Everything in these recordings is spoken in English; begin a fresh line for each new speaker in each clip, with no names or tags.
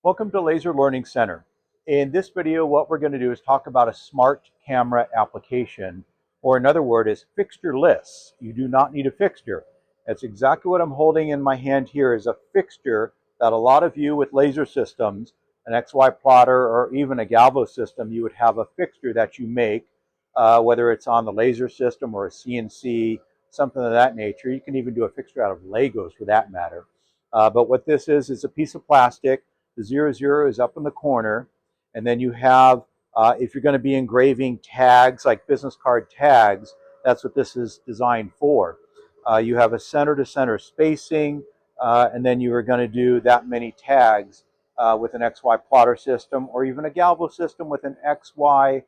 Welcome to Laser Learning Center. In this video, what we're going to do is talk about a smart camera application, or another word is fixtureless. You do not need a fixture. That's exactly what I'm holding in my hand here, is a fixture that a lot of you with laser systems, an XY plotter or even a galvo system, you would have a fixture that you make, whether it's on the laser system or a CNC, something of that nature. You can even do a fixture out of Legos for that matter. But what this is a piece of plastic. The 00 is up in the corner, and then you have, if you're going to be engraving tags like business card tags, that's what this is designed for. You have a center-to-center spacing, and then you are going to do that many tags with an XY plotter system, or even a galvo system with an XY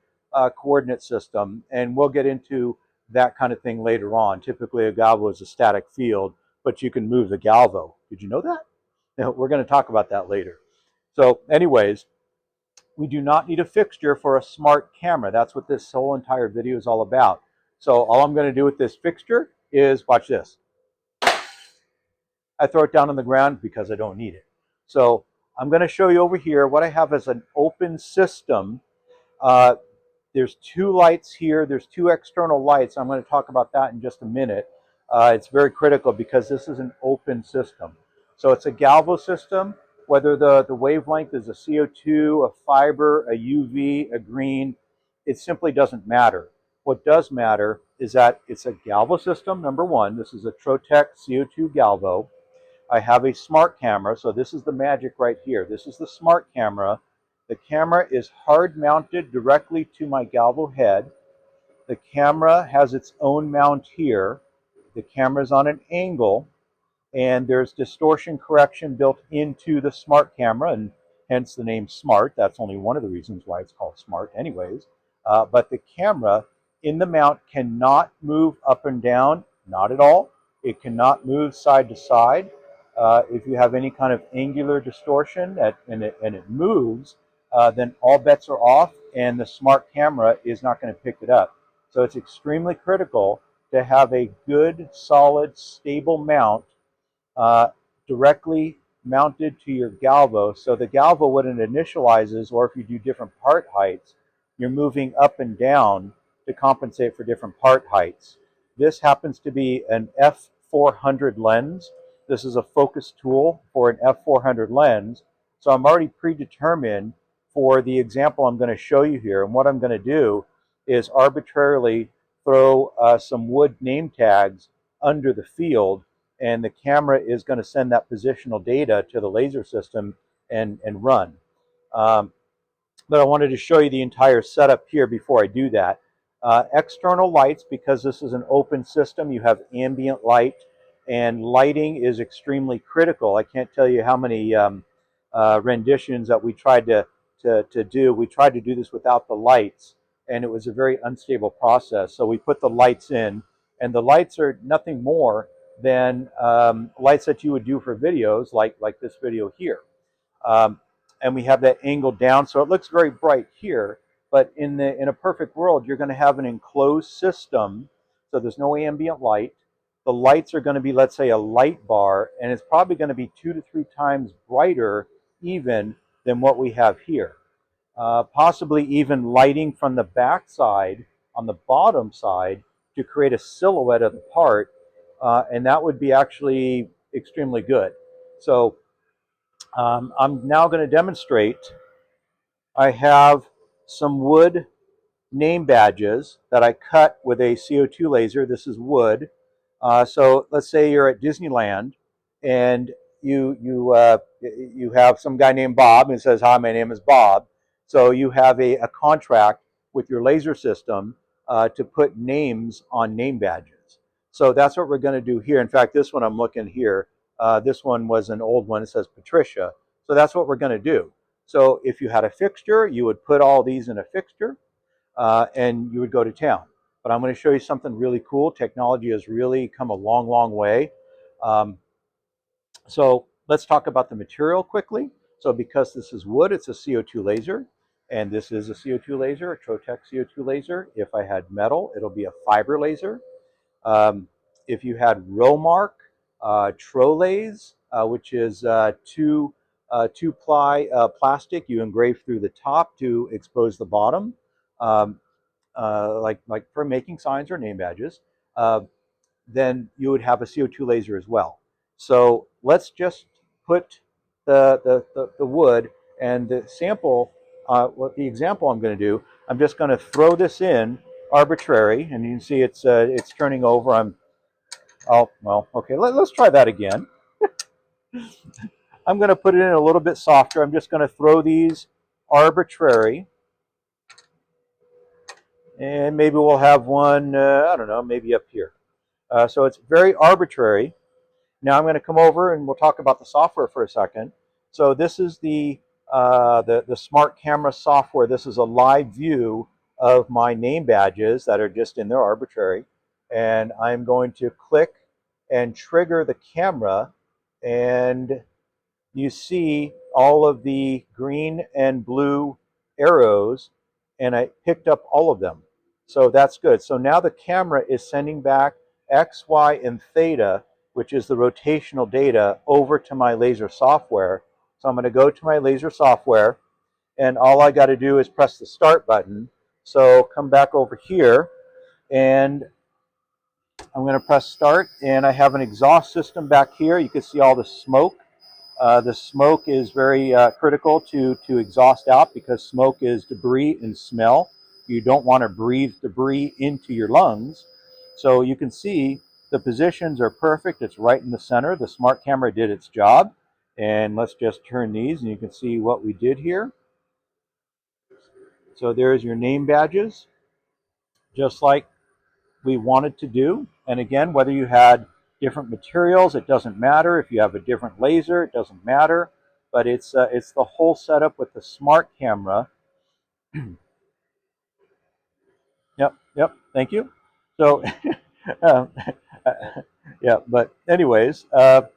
coordinate system, and we'll get into that kind of thing later on. Typically a galvo is a static field, but you can move the galvo. Did you know that? No, we're going to talk about that later. So anyways, we do not need a fixture for a smart camera. That's what this whole entire video is all about. So all I'm going to do with this fixture is, watch this. I throw it down on the ground because I don't need it. So I'm going to show you over here what I have as an open system. There's two lights here. There's two external lights. I'm going to talk about that in just a minute. It's very critical because this is an open system. So it's a galvo system. Whether the wavelength is a CO2, a fiber, a UV, a green, it simply doesn't matter. What does matter is that it's a galvo system, number one. This is a Trotec CO2 galvo. I have a smart camera, so this is the magic right here. This is the smart camera. The camera is hard mounted directly to my galvo head. The camera has its own mount here. The camera is on an angle, and there's distortion correction built into the smart camera, and hence the name smart. That's only one of the reasons why it's called smart anyways. But the camera in the mount cannot move up and down, not at all. It cannot move side to side. If you have any kind of angular distortion and it moves, then all bets are off, and the smart camera is not going to pick it up. So it's extremely critical to have a good, solid, stable mount directly mounted to your galvo. So the galvo, when it initializes, or if you do different part heights, you're moving up and down to compensate for different part heights. This happens to be an f400 lens. This is a focus tool for an f400 lens. So I'm already predetermined for the example I'm going to show you here. And what I'm going to do is arbitrarily throw some wood name tags under the field, and the camera is going to send that positional data to the laser system and run. But I wanted to show you the entire setup here before I do that. External lights, because this is an open system, you have ambient light, and lighting is extremely critical. I can't tell you how many renditions that we tried to do. We tried to do this without the lights, and it was a very unstable process. So we put the lights in, and the lights are nothing more than lights that you would do for videos, like this video here. And we have that angle down, so it looks very bright here. But in a perfect world, you're going to have an enclosed system, so there's no ambient light. The lights are going to be, let's say, a light bar, and it's probably going to be 2 to 3 times brighter even than what we have here. Possibly even lighting from the back side on the bottom side to create a silhouette of the part, and that would be actually extremely good. So I'm now going to demonstrate. I have some wood name badges that I cut with a CO2 laser. This is wood. So let's say you're at Disneyland, and you have some guy named Bob, and says, "Hi, my name is Bob." So you have a contract with your laser system to put names on name badges. So that's what we're going to do here. In fact, this one I'm looking here, this one was an old one. It says Patricia. So that's what we're going to do. So if you had a fixture, you would put all these in a fixture, and you would go to town. But I'm going to show you something really cool. Technology has really come a long, long way. So let's talk about the material quickly. So because this is wood, it's a CO2 laser, and this is a CO2 laser, a Trotec CO2 laser. If I had metal, it'll be a fiber laser. If you had Romark Trolase, which is 2 2-ply plastic. You engrave through the top to expose the bottom, um, like for making signs or name badges. Then you would have a CO2 laser as well. So let's just put the wood and the sample, what the example I'm going to do, I'm just going to throw this in arbitrary, and you can see it's turning over. Oh, well, okay, let's try that again. I'm going to put it in a little bit softer. I'm just going to throw these arbitrary, and maybe we'll have one, I don't know, maybe up here. So it's very arbitrary. Now I'm going to come over and we'll talk about the software for a second. So this is the smart camera software. This is a live view of my name badges that are just in there arbitrary. And I'm going to click and trigger the camera, and you see all of the green and blue arrows, and I picked up all of them. So that's good. So now the camera is sending back X, Y, and theta, which is the rotational data, over to my laser software. So I'm going to go to my laser software, and all I got to do is press the start button. So come back over here, and I'm going to press start, and I have an exhaust system back here. You can see all the smoke. The smoke is very critical to exhaust out, because smoke is debris and smell. You don't want to breathe debris into your lungs. So you can see the positions are perfect. It's right in the center. The smart camera did its job. And let's just turn these, and you can see what we did here. So there's your name badges, just like we wanted to do. And again, whether you had different materials, it doesn't matter. If you have a different laser, it doesn't matter. But it's the whole setup with the smart camera. Yep. Thank you. So, um, yeah. But anyways, that's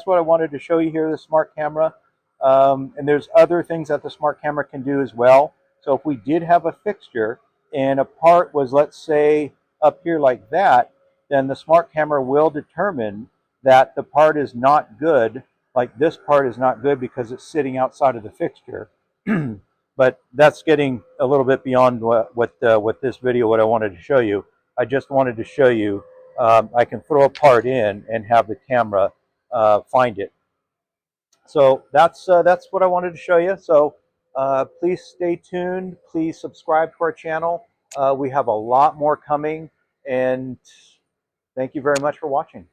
what I wanted to show you here, the smart camera. And there's other things that the smart camera can do as well. So if we did have a fixture and a part was, let's say, up here like that, then the smart camera will determine that the part is not good, like this part is not good because it's sitting outside of the fixture. But that's getting a little bit beyond what this video, what I wanted to show you. I just wanted to show you I can throw a part in and have the camera find it. So that's what I wanted to show you. So please stay tuned. Please subscribe to our channel. We have a lot more coming, and thank you very much for watching.